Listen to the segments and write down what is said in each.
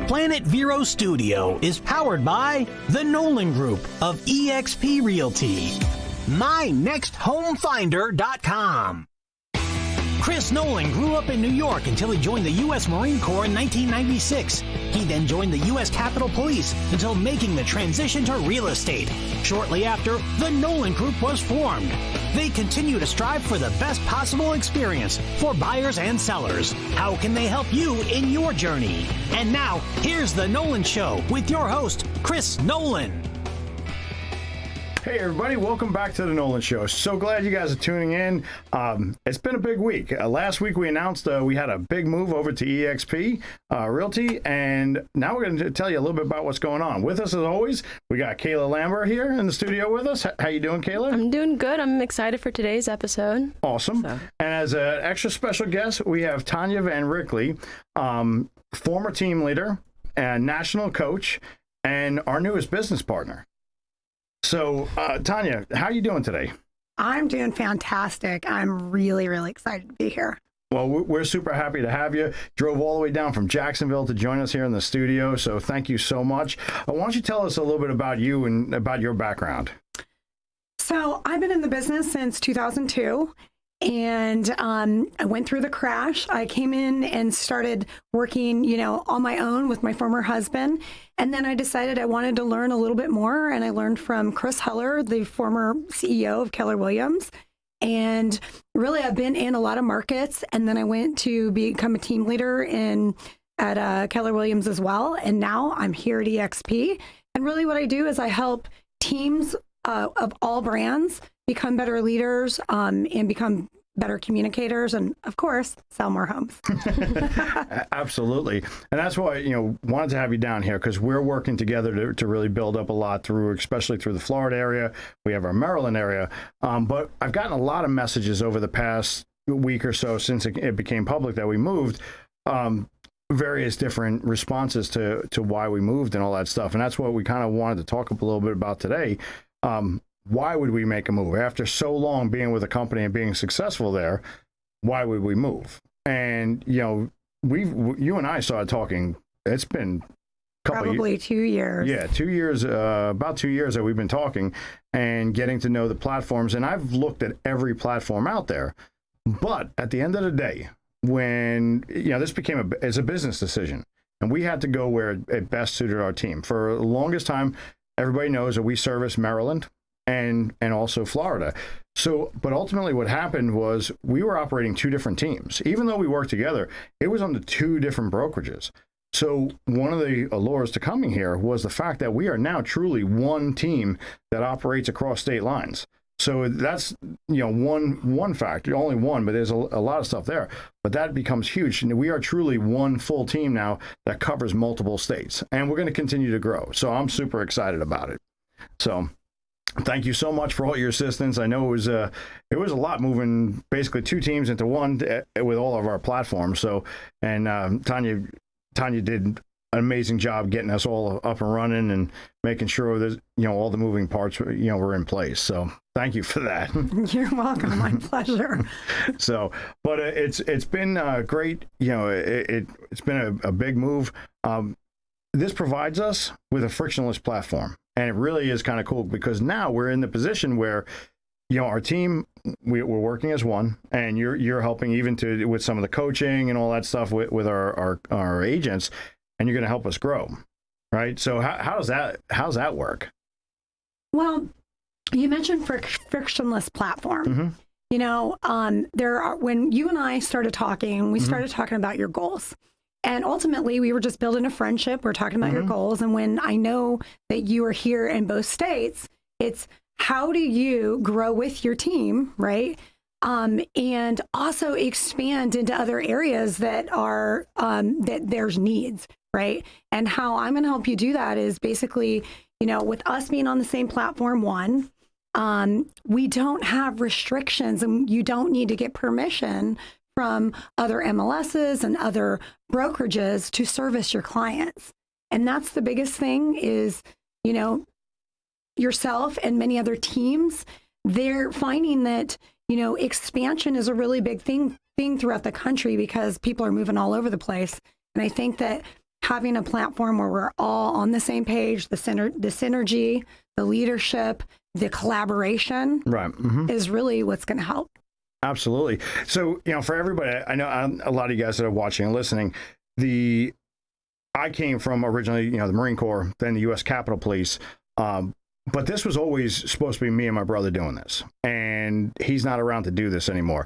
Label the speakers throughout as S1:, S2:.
S1: Planet Vero Studio is powered by the Nolan Group of eXp Realty. MyNextHomeFinder.com. Chris Nolan grew up in New York until he joined the U.S. Marine Corps in 1996. He then joined the U.S. Capitol Police until making the transition to real estate. Shortly after, the Nolan Group was formed. They continue to strive for the best possible experience for buyers and sellers. How can they help you in your journey? And now, here's The Nolan Show with your host, Chris Nolan.
S2: Hey everybody, welcome back to the Nolan Show. So glad you guys are tuning in. It's been a big week. Last week we announced we had a big move over to eXp Realty, and now we're going to tell you a little bit about what's going on. With us as always, we got Kayla Lambert here in the studio with us. How you doing, Kayla?
S3: I'm doing good. I'm excited for today's episode.
S2: Awesome. And as an extra special guest, we have Tanya Van Rickley, former team leader and national coach, and our newest business partner. So, Tanya, how are you doing today?
S4: I'm doing fantastic. I'm really, really excited to be here.
S2: Well, we're super happy to have you. Drove all the way down from Jacksonville to join us here in the studio, so thank you so much. Why don't you tell us a little bit about you and about your background?
S4: So, I've been in the business since 2002. And I went through the crash. I came in and started working, on my own with my former husband. And then I decided I wanted to learn a little bit more. And I learned from Chris Heller, the former CEO of Keller Williams. And really, I've been in a lot of markets. And then I went to become a team leader at Keller Williams as well. And now I'm here at eXp. And really what I do is I help teams of all brands become better leaders and become better communicators, and of course, sell more homes.
S2: Absolutely. And that's why, wanted to have you down here, because we're working together to really build up a lot especially through the Florida area. We have our Maryland area. But I've gotten a lot of messages over the past week or so since it became public that we moved, various different responses to why we moved and all that stuff. And that's what we kind of wanted to talk a little bit about today. Why would we make a move? After so long being with a company and being successful there, why would we move? And, you and I started talking, it's been
S4: probably 2 years.
S2: Yeah, 2 years, about 2 years that we've been talking and getting to know the platforms. And I've looked at every platform out there. But at the end of the day, when, this became it's a business decision, and we had to go where it best suited our team. For the longest time, everybody knows that we service Maryland and also Florida. So, but ultimately what happened was we were operating two different teams. Even though we worked together, it was under two different brokerages. So one of the allures to coming here was the fact that we are now truly one team that operates across state lines. So that's, one factor, only one, but there's a lot of stuff there. But that becomes huge. And we are truly one full team now that covers multiple states. And we're going to continue to grow. So I'm super excited about it. So thank you so much for all your assistance. I know it was a lot moving basically two teams into one with all of our platforms. So, and Tanya did an amazing job getting us all up and running and making sure that, all the moving parts, were in place. So thank you for that.
S4: You're welcome. My pleasure.
S2: So, but it's been great. It's been a big move. This provides us with a frictionless platform. And it really is kind of cool because now we're in the position where, our team, we're working as one, and you're helping even with some of the coaching and all that stuff with our agents, and you're going to help us grow, right? So how's that work?
S4: Well, you mentioned frictionless platform.
S2: Mm-hmm.
S4: When you and I started talking, we started talking about your goals. And ultimately, we were just building a friendship. We're talking about your goals. And when I know that you are here in both states, it's how do you grow with your team, right? And also expand into other areas that are that there's needs, right? And how I'm going to help you do that is basically, with us being on the same platform, we don't have restrictions, and you don't need to get permission from other MLSs and other brokerages to service your clients. And that's the biggest thing is, yourself and many other teams, they're finding that, expansion is a really big thing throughout the country because people are moving all over the place. And I think that having a platform where we're all on the same page, the synergy, the leadership, the collaboration
S2: Right. Mm-hmm.
S4: is really what's going to help.
S2: Absolutely. So, for everybody, I know a lot of you guys that are watching and listening, I came from originally, the Marine Corps, then the U.S. Capitol Police. But this was always supposed to be me and my brother doing this. And he's not around to do this anymore.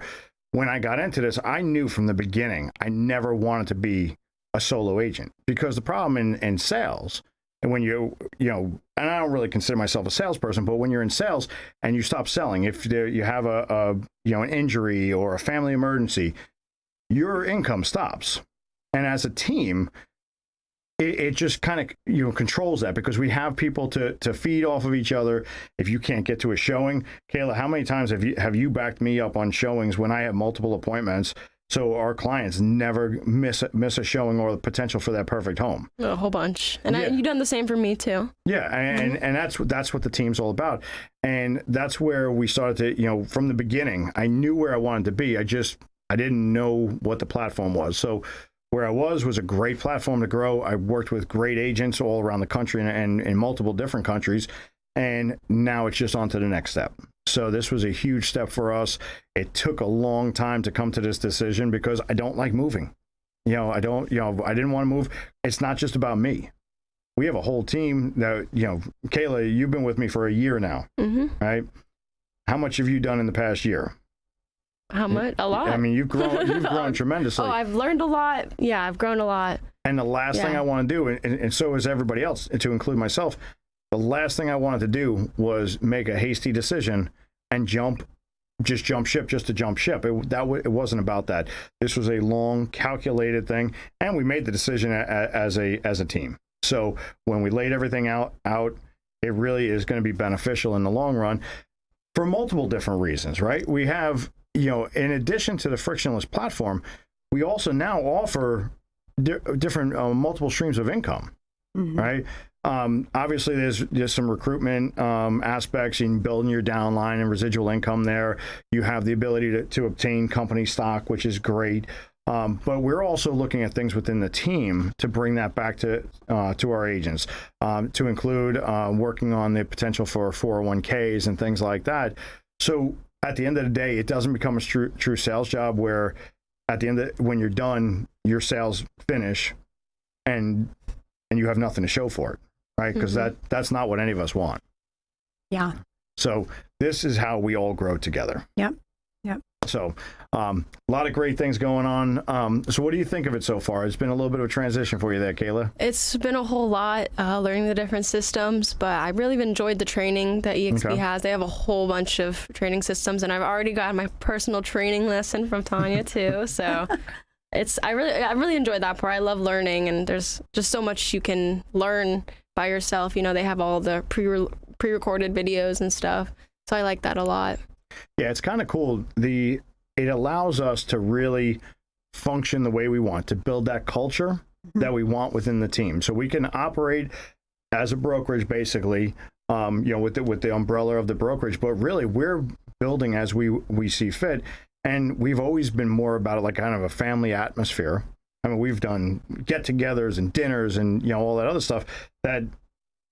S2: When I got into this, I knew from the beginning, I never wanted to be a solo agent, because the problem in sales, and when and I don't really consider myself a salesperson, but when you're in sales and you stop selling, if you have an injury or a family emergency, your income stops. And as a team, it just kind of controls that, because we have people to feed off of each other. If you can't get to a showing, Kayla, how many times have you backed me up on showings when I have multiple appointments, so our clients never miss a showing or the potential for that perfect home?
S3: A whole bunch. And you've done the same for me too.
S2: Yeah, and that's what the team's all about. And that's where we started to, from the beginning, I knew where I wanted to be. I didn't know what the platform was. So where I was a great platform to grow. I worked with great agents all around the country and in multiple different countries. And now it's just on to the next step. So this was a huge step for us. It took a long time to come to this decision, because I don't like moving. I didn't want to move. It's not just about me. We have a whole team that, Kayla, you've been with me for a year now, right? How much have you done in the past year?
S3: How much? A lot.
S2: I mean, you've grown tremendously.
S3: Oh, I've learned a lot. Yeah, I've grown a lot.
S2: And the last thing I want to do, and so is everybody else, to include myself, the last thing I wanted to do was make a hasty decision and jump ship just to jump ship. It wasn't about that. This was a long, calculated thing, and we made the decision as a team. So when we laid everything out, it really is going to be beneficial in the long run for multiple different reasons, right? We have, in addition to the frictionless platform, we also now offer different multiple streams of income, right? Obviously, there's some recruitment aspects in building your downline and residual income there. You have the ability to obtain company stock, which is great. But we're also looking at things within the team to bring that back to our agents, to include working on the potential for 401ks and things like that. So at the end of the day, it doesn't become a true sales job where at the end when you're done, your sales finish and you have nothing to show for it, right? Because that's not what any of us want.
S4: Yeah.
S2: So this is how we all grow together.
S4: Yep.
S2: So a lot of great things going on. So what do you think of it so far? It's been a little bit of a transition for you there, Kayla.
S3: It's been a whole lot, learning the different systems, but I really enjoyed the training that EXP has. They have a whole bunch of training systems, and I've already got my personal training lesson from Tanya too. So I really enjoyed that part. I love learning, and there's just so much you can learn by yourself. They have all the pre-recorded videos and stuff. So I like that a lot.
S2: Yeah, it's kind of cool. It allows us to really function the way we want, to build that culture that we want within the team. So we can operate as a brokerage, basically, with the umbrella of the brokerage. But really, we're building as we see fit. And we've always been more about it like kind of a family atmosphere. I mean, we've done get-togethers and dinners and, all that other stuff that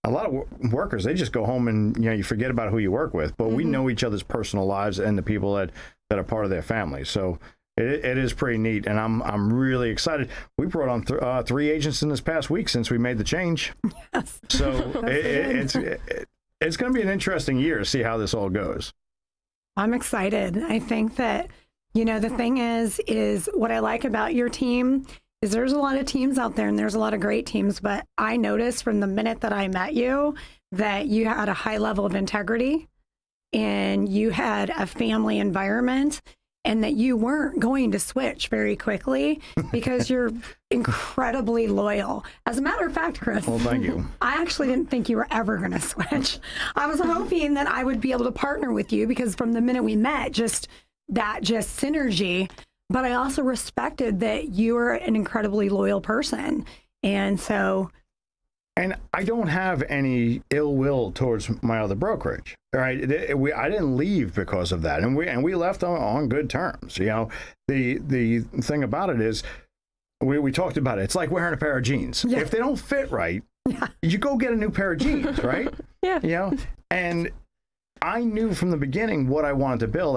S2: a lot of workers, they just go home and, you forget about who you work with. But we know each other's personal lives and the people that are part of their family. So it is pretty neat. And I'm really excited. We brought on 3 agents in this past week since we made the change. Yes. So it's going to be an interesting year to see how this all goes.
S4: I'm excited. I think that, the thing is what I like about your team is there's a lot of teams out there and there's a lot of great teams, but I noticed from the minute that I met you that you had a high level of integrity and you had a family environment and that you weren't going to switch very quickly because you're incredibly loyal. As a matter of fact, Chris,
S2: well, thank you.
S4: I actually didn't think you were ever going to switch. I was hoping that I would be able to partner with you because from the minute we met, just synergy. But I also respected that you are an incredibly loyal person. And so.
S2: And I don't have any ill will towards my other brokerage. Right? I didn't leave because of that. And we left on good terms. The thing about it is we talked about it. It's like wearing a pair of jeans.
S4: Yeah.
S2: If they don't fit right, you go get a new pair of jeans, right?
S3: Yeah.
S2: You know, and I knew from the beginning what I wanted to build.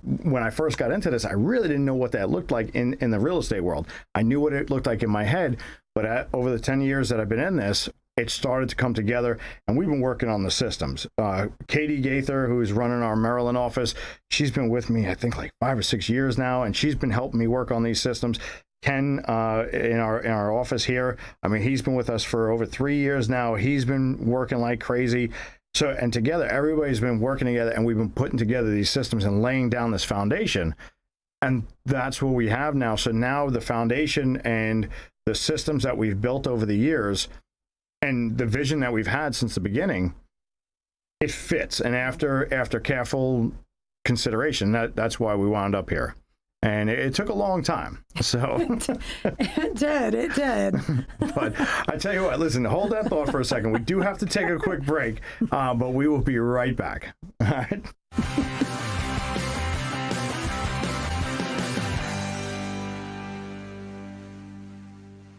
S2: When I first got into this, I really didn't know what that looked like in the real estate world. I knew what it looked like in my head, but over the 10 years that I've been in this, it started to come together, and we've been working on the systems. Katie Gaither, who's running our Maryland office, she's been with me, I think, like 5 or 6 years now, and she's been helping me work on these systems. Ken, in our office here, I mean, he's been with us for over 3 years now. He's been working like crazy. So, and together, everybody's been working together, and we've been putting together these systems and laying down this foundation. And that's what we have now. So now the foundation and the systems that we've built over the years and the vision that we've had since the beginning, it fits. And after careful consideration, that's why we wound up here. And it took a long time. So
S4: It did.
S2: But I tell you what, listen, hold that thought for a second. We do have to take a quick break, but we will be right back. All right.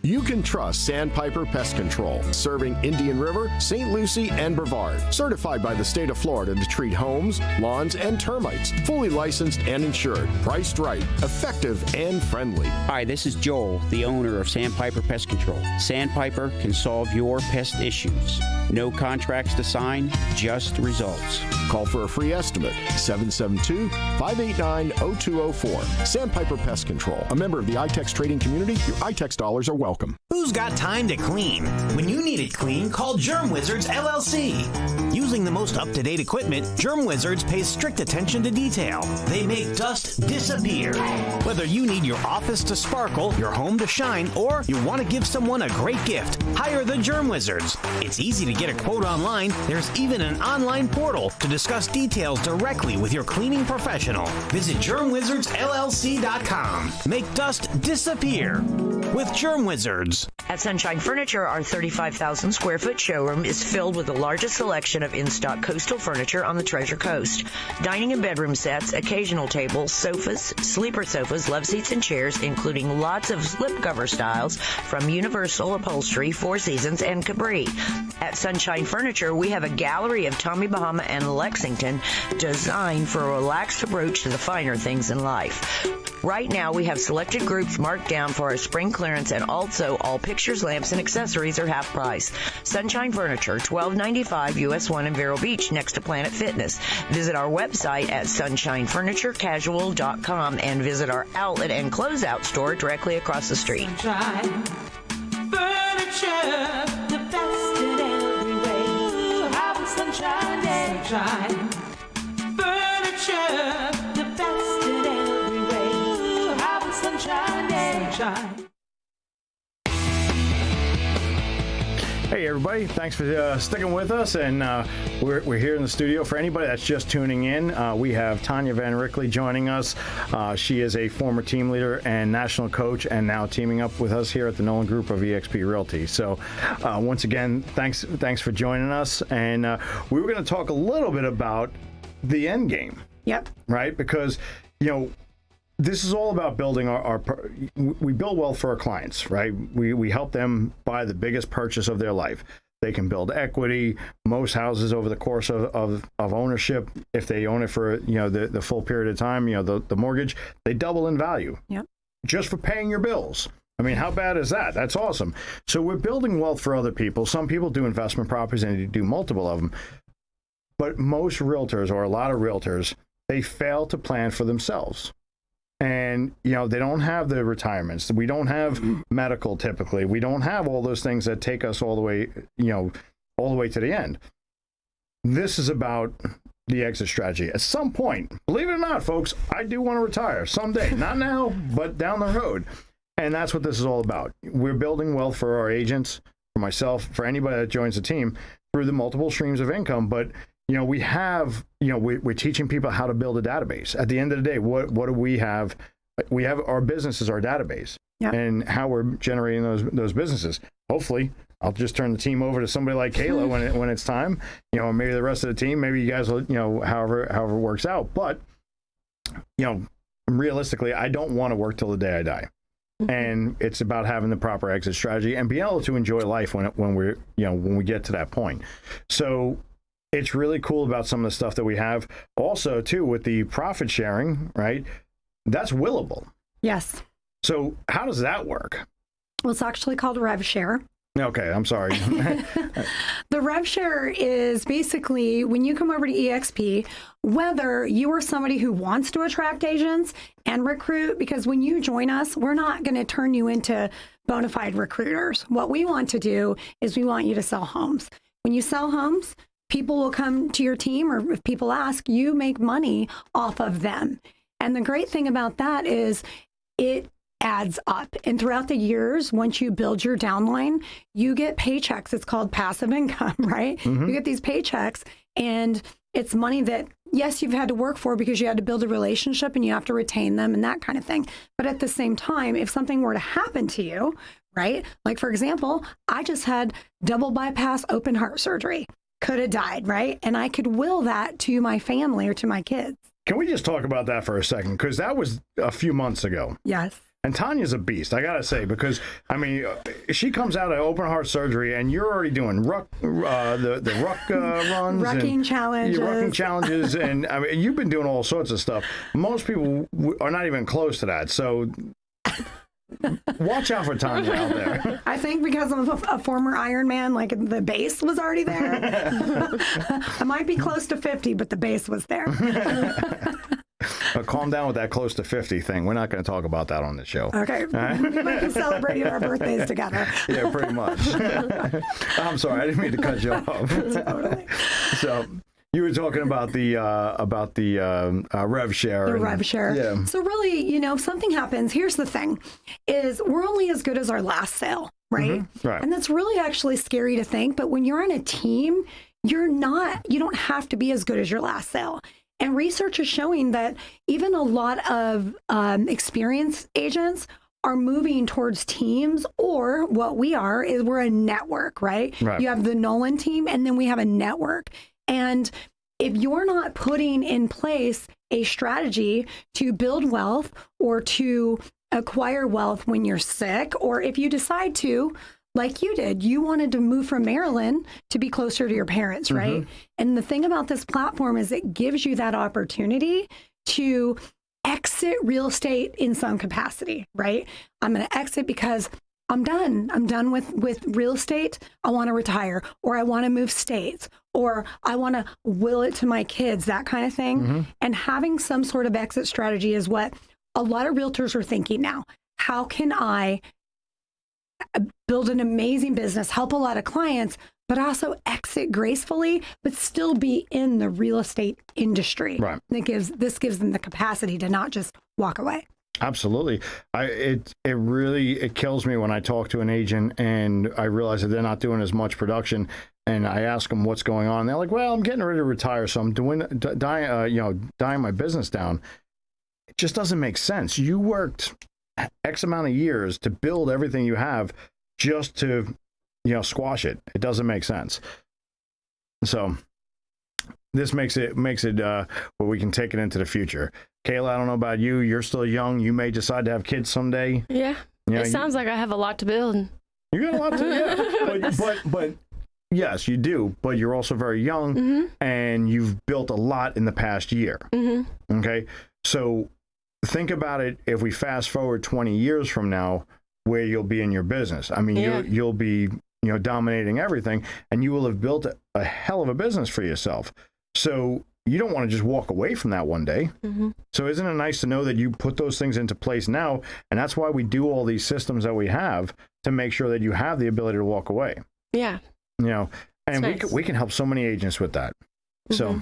S5: You can trust Sandpiper Pest Control, serving Indian River, St. Lucie, and Brevard. Certified by the state of Florida to treat homes, lawns, and termites. Fully licensed and insured. Priced right, effective, and friendly.
S6: Hi, this is Joel, the owner of Sandpiper Pest Control. Sandpiper can solve your pest issues. No contracts to sign, just results.
S5: Call for a free estimate, 772-589-0204. Sandpiper Pest Control, a member of the iTex trading community. Your iTex dollars are welcome.
S1: Who's got time to clean? When you need it clean, call Germ Wizards LLC. Using the most up-to-date equipment, Germ Wizards pays strict attention to detail. They make dust disappear. Whether you need your office to sparkle, your home to shine, or you want to give someone a great gift, hire the Germ Wizards. It's easy to get a quote online. There's even an online portal to discuss details directly with your cleaning professional. Visit GermWizardsLLC.com. Make dust disappear with Germ Wizards.
S7: At Sunshine Furniture, our 35,000 square foot showroom is filled with the largest selection of in-stock coastal furniture on the Treasure Coast. Dining and bedroom sets, occasional tables, sofas, sleeper sofas, love seats, and chairs, including lots of slipcover styles from Universal Upholstery, Four Seasons, and Capri. At Sunshine Furniture, we have a gallery of Tommy Bahama and Lexington designed for a relaxed approach to the finer things in life. Right now, we have selected groups marked down for our spring clearance, and also all pictures, lamps, and accessories are half price. Sunshine Furniture, $12.95 US 1 in Vero Beach, next to Planet Fitness. Visit our website at sunshinefurniturecasual.com and visit our outlet and closeout store directly across the street.
S8: Sunshine Furniture, the best in every way. Have sunshine day. Sunshine Furniture, the best in every way. Have sunshine day. Sunshine.
S2: Hey everybody, thanks for sticking with us, and we're here in the studio. For anybody that's just tuning in, we have Tanya Van Rickley joining us. She is a former team leader and national coach, and now teaming up with us here at the Nolan Group of eXp Realty. So once again, thanks for joining us, and we were going to talk a little bit about the end game.
S4: Yep.
S2: Right? Because, this is all about building we build wealth for our clients, right? We help them buy the biggest purchase of their life. They can build equity. Most houses over the course of ownership, if they own it for, the full period of time, the mortgage, they double in value.
S4: Yep.
S2: Just for paying your bills. I mean, how bad is that? That's awesome. So we're building wealth for other people. Some people do investment properties and they do multiple of them. But most realtors, or a lot of realtors, they fail to plan for themselves. And, they don't have the retirements. We don't have medical typically. We don't have all those things that take us all the way, all the way to the end. This is about the exit strategy. At some point, believe it or not, folks, I do want to retire someday. Not now, but down the road. And that's what this is all about. We're building wealth for our agents, for myself, for anybody that joins the team through the multiple streams of income. But we have, we're teaching people how to build a database. At the end of the day, what do we have? We have our business as our database, and how we're generating those businesses. Hopefully, I'll just turn the team over to somebody like Kayla when it's time, or maybe the rest of the team. Maybe you guys will, however it works out. But, realistically, I don't want to work till the day I die. And it's about having the proper exit strategy and being able to enjoy life when we get to that point. So it's really cool about some of the stuff that we have. Also, too, with the profit sharing, right? That's willable.
S4: Yes.
S2: So how does that work?
S4: Well, it's actually called rev share.
S2: Okay, I'm sorry.
S4: The rev share is basically when you come over to EXP, whether you are somebody who wants to attract agents and recruit, because when you join us, we're not going to turn you into bona fide recruiters. What we want to do is we want you to sell homes. When you sell homes, people will come to your team, or if people ask, you make money off of them. And the great thing about that is it adds up. And throughout the years, once you build your downline, you get paychecks. It's called passive income, right? Mm-hmm. You get these paychecks, and it's money that, yes, you've had to work for because you had to build a relationship and you have to retain them and that kind of thing. But at the same time, if something were to happen to you, right? Like, for example, I just had double bypass open heart surgery. Could have died, right? And I could will that to my family or to my kids.
S2: Can we just talk about that for a second? Because that was a few months ago.
S4: Yes.
S2: And Tanya's a beast, I got to say, because, I mean, she comes out of open heart surgery and you're already doing the ruck runs.
S4: Rucking challenges.
S2: Rucking challenges. And, I mean, you've been doing all sorts of stuff. Most people are not even close to that. So watch out for Tanya out there.
S4: I think because I'm a former Ironman, like the base was already there. I might be close to 50, but the base was there.
S2: Calm down with that close to 50 thing. We're not going to talk about that on the show.
S4: Okay. Right? We might be celebrating our birthdays together.
S2: Yeah, pretty much. I'm sorry. I didn't mean to cut you off.
S4: Totally.
S2: So you were talking about the rev share.
S4: The rev share.
S2: Yeah.
S4: So really, if something happens, here's the thing, is we're only as good as our last sale, right?
S2: Mm-hmm. Right.
S4: And that's really actually scary to think. But when you're on a team, you don't have to be as good as your last sale. And research is showing that even a lot of experienced agents are moving towards teams, or what we are is we're a network, right? You have the Nolan team, and then we have a network. And if you're not putting in place a strategy to build wealth or to acquire wealth when you're sick, or if you decide to, like you did, you wanted to move from Maryland to be closer to your parents, right? Mm-hmm. And the thing about this platform is it gives you that opportunity to exit real estate in some capacity, right? I'm going to exit because I'm done. I'm done with real estate. I want to retire, or I want to move states, or I want to will it to my kids, that kind of thing. Mm-hmm. And having some sort of exit strategy is what a lot of realtors are thinking now. How can I build an amazing business, help a lot of clients, but also exit gracefully, but still be in the real estate industry?
S2: Right.
S4: This gives them the capacity to not just walk away.
S2: Absolutely. It kills me when I talk to an agent and I realize that they're not doing as much production, and I ask them what's going on. And they're like, "Well, I'm getting ready to retire, so I'm dying my business down." It just doesn't make sense. You worked X amount of years to build everything you have just to, squash it. It doesn't make sense. So this makes it where we can take it into the future. Kayla, I don't know about you. You're still young. You may decide to have kids someday.
S3: Yeah. It sounds like I have a lot to build.
S2: You got a lot to but yes, you do. But you're also very young, mm-hmm. and you've built a lot in the past year. Mm-hmm. Okay. So think about it. If we fast forward 20 years from now, where you'll be in your business. I mean, you'll be, dominating everything, and you will have built a hell of a business for yourself. So you don't want to just walk away from that one day. Mm-hmm. So isn't it nice to know that you put those things into place now? And that's why we do all these systems that we have to make sure that you have the ability to walk away.
S3: Yeah.
S2: And
S3: nice.
S2: we can help so many agents with that. Mm-hmm. So.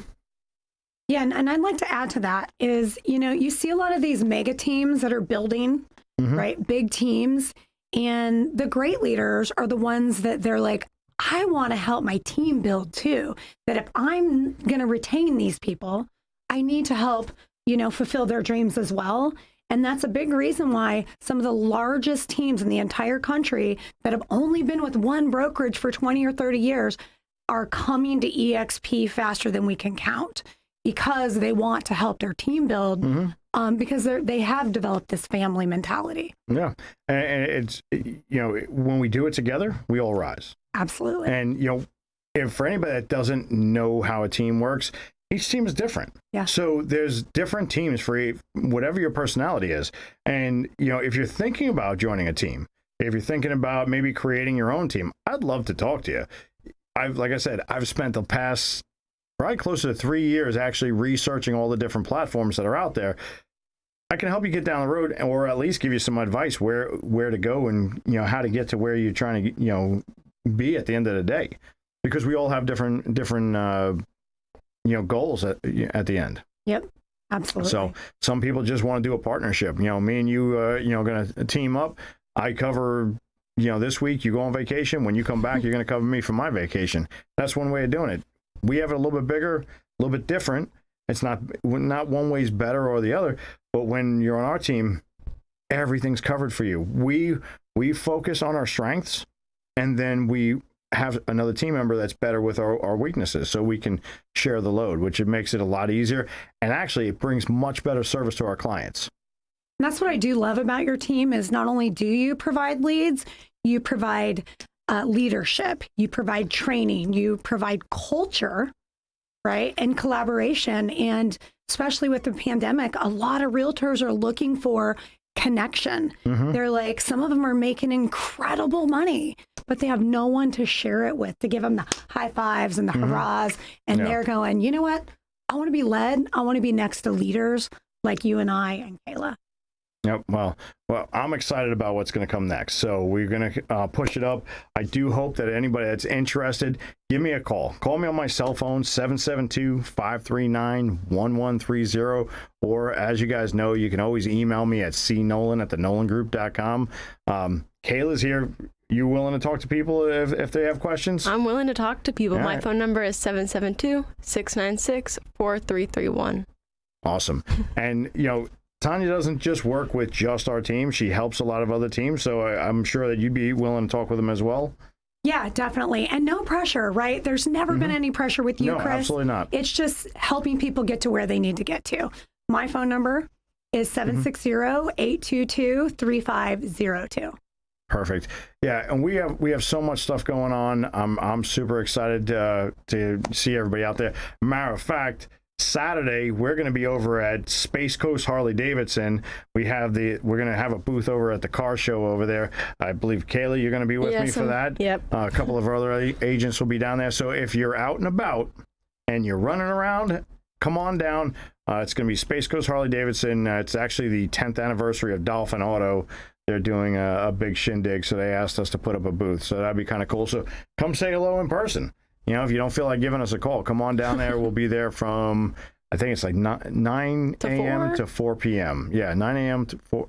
S4: Yeah, and I'd like to add to that is, you see a lot of these mega teams that are building, mm-hmm. right? Big teams. And the great leaders are the ones that they're like, I want to help my team build too. That if I'm going to retain these people, I need to help, fulfill their dreams as well. And that's a big reason why some of the largest teams in the entire country that have only been with one brokerage for 20 or 30 years are coming to EXP faster than we can count, because they want to help their team build, mm-hmm. because they have developed this family mentality.
S2: Yeah. And it's, when we do it together, we all rise.
S4: Absolutely.
S2: And, if for anybody that doesn't know how a team works, each team is different.
S4: Yeah.
S2: So there's different teams for whatever your personality is. And, if you're thinking about joining a team, if you're thinking about maybe creating your own team, I'd love to talk to you. Like I said, I've spent the past probably closer to 3 years actually researching all the different platforms that are out there. I can help you get down the road, or at least give you some advice where to go and, how to get to where you're trying to, be at the end of the day, because we all have different goals at the end.
S4: Yep. Absolutely.
S2: So some people just want to do a partnership. Me and you, going to team up. I cover, this week you go on vacation. When you come back, you're going to cover me for my vacation. That's one way of doing it. We have it a little bit bigger, a little bit different. It's not one way's better or the other, but when you're on our team, everything's covered for you. We focus on our strengths, and then we have another team member that's better with our weaknesses, so we can share the load, which it makes it a lot easier. And actually, it brings much better service to our clients.
S4: And that's what I do love about your team is not only do you provide leads, you provide leadership, you provide training, you provide culture, right? And collaboration. And especially with the pandemic, a lot of realtors are looking for connection. Mm-hmm. They're like, some of them are making incredible money, but they have no one to share it with, to give them the high fives and the hurrahs. And they're going, you know what? I want to be led. I want to be next to leaders like you and I and Kayla.
S2: Yep. Well, I'm excited about what's going to come next. So we're going to push it up. I do hope that anybody that's interested, give me a call. Call me on my cell phone, 772-539-1130. Or as you guys know, you can always email me at cnolan@thenolangroup.com. Kayla's here. You willing to talk to people if they have questions?
S3: I'm willing to talk to people.
S2: All
S3: My
S2: right.
S3: phone number is 772-696-4331.
S2: Awesome. And, Tanya doesn't just work with just our team. She helps a lot of other teams. So I'm sure that you'd be willing to talk with them as well.
S4: Yeah, definitely. And no pressure, right? There's never been any pressure with you,
S2: No,
S4: Chris.
S2: absolutely not.
S4: It's just helping people get to where they need to get to. My phone number is 760-822-3502.
S2: Perfect. Yeah, and we have so much stuff going on. I'm super excited to see everybody out there. Matter of fact, Saturday we're going to be over at Space Coast Harley Davidson. We're going to have a booth over at the car show over there. I believe Kayla, you're going to be with me for that.
S3: Yep.
S2: A couple of our other agents will be down there. So if you're out and about and you're running around, come on down. It's going to be Space Coast Harley Davidson. It's actually the 10th anniversary of Dolphin Auto. They're doing a big shindig, so they asked us to put up a booth. So that'd be kind of cool. So come say hello in person. If you don't feel like giving us a call, come on down there. We'll be there from, I think it's like 9 a.m. to 4 p.m. Yeah, 9 a.m.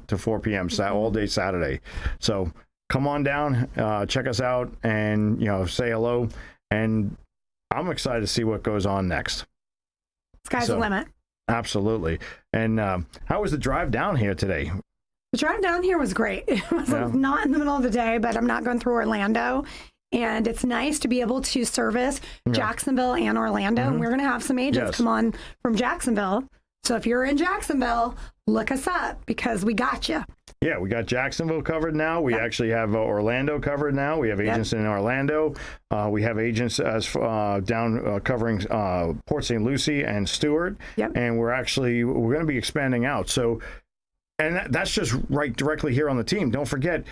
S2: to 4 p.m. All day Saturday. So come on down, check us out, and say hello. And I'm excited to see what goes on next.
S4: Sky's the limit.
S2: Absolutely. And how was the drive down here today?
S4: The drive down here was great. It was not in the middle of the day, but I'm not going through Orlando. And it's nice to be able to service Jacksonville and Orlando. And we're going to have some agents come on from Jacksonville. So if you're in Jacksonville, look us up because we got you.
S2: Yeah, we got Jacksonville covered now. We actually have Orlando covered now. We have agents in Orlando. We have agents as down covering Port St. Lucie and Stewart. Yep. And we're going to be expanding out. So, and that's just right directly here on the team. Don't forget,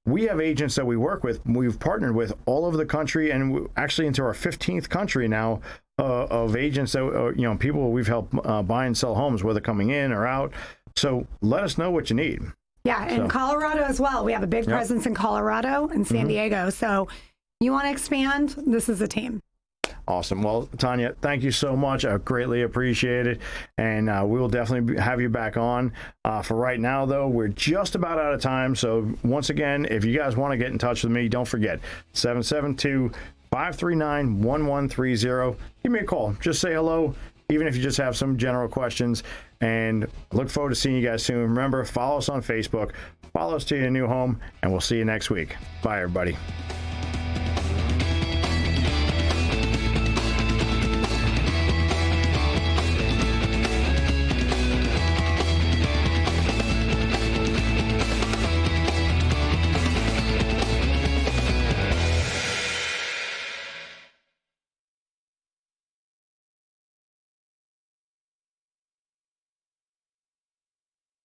S2: we have agents that we work with, we've partnered with all over the country, and actually into our 15th country now of agents that, people we've helped buy and sell homes, whether coming in or out. So let us know what you need.
S4: Yeah, and Colorado as well. We have a big presence in Colorado and San Diego. So you want to expand, this is the team.
S2: Awesome. Well, Tanya, thank you so much. I greatly appreciate it. And we will definitely have you back on. For right now, though, we're just about out of time. So once again, if you guys want to get in touch with me, don't forget, 772-539-1130. Give me a call. Just say hello, even if you just have some general questions. And look forward to seeing you guys soon. Remember, follow us on Facebook. Follow us to your new home, and we'll see you next week. Bye, everybody.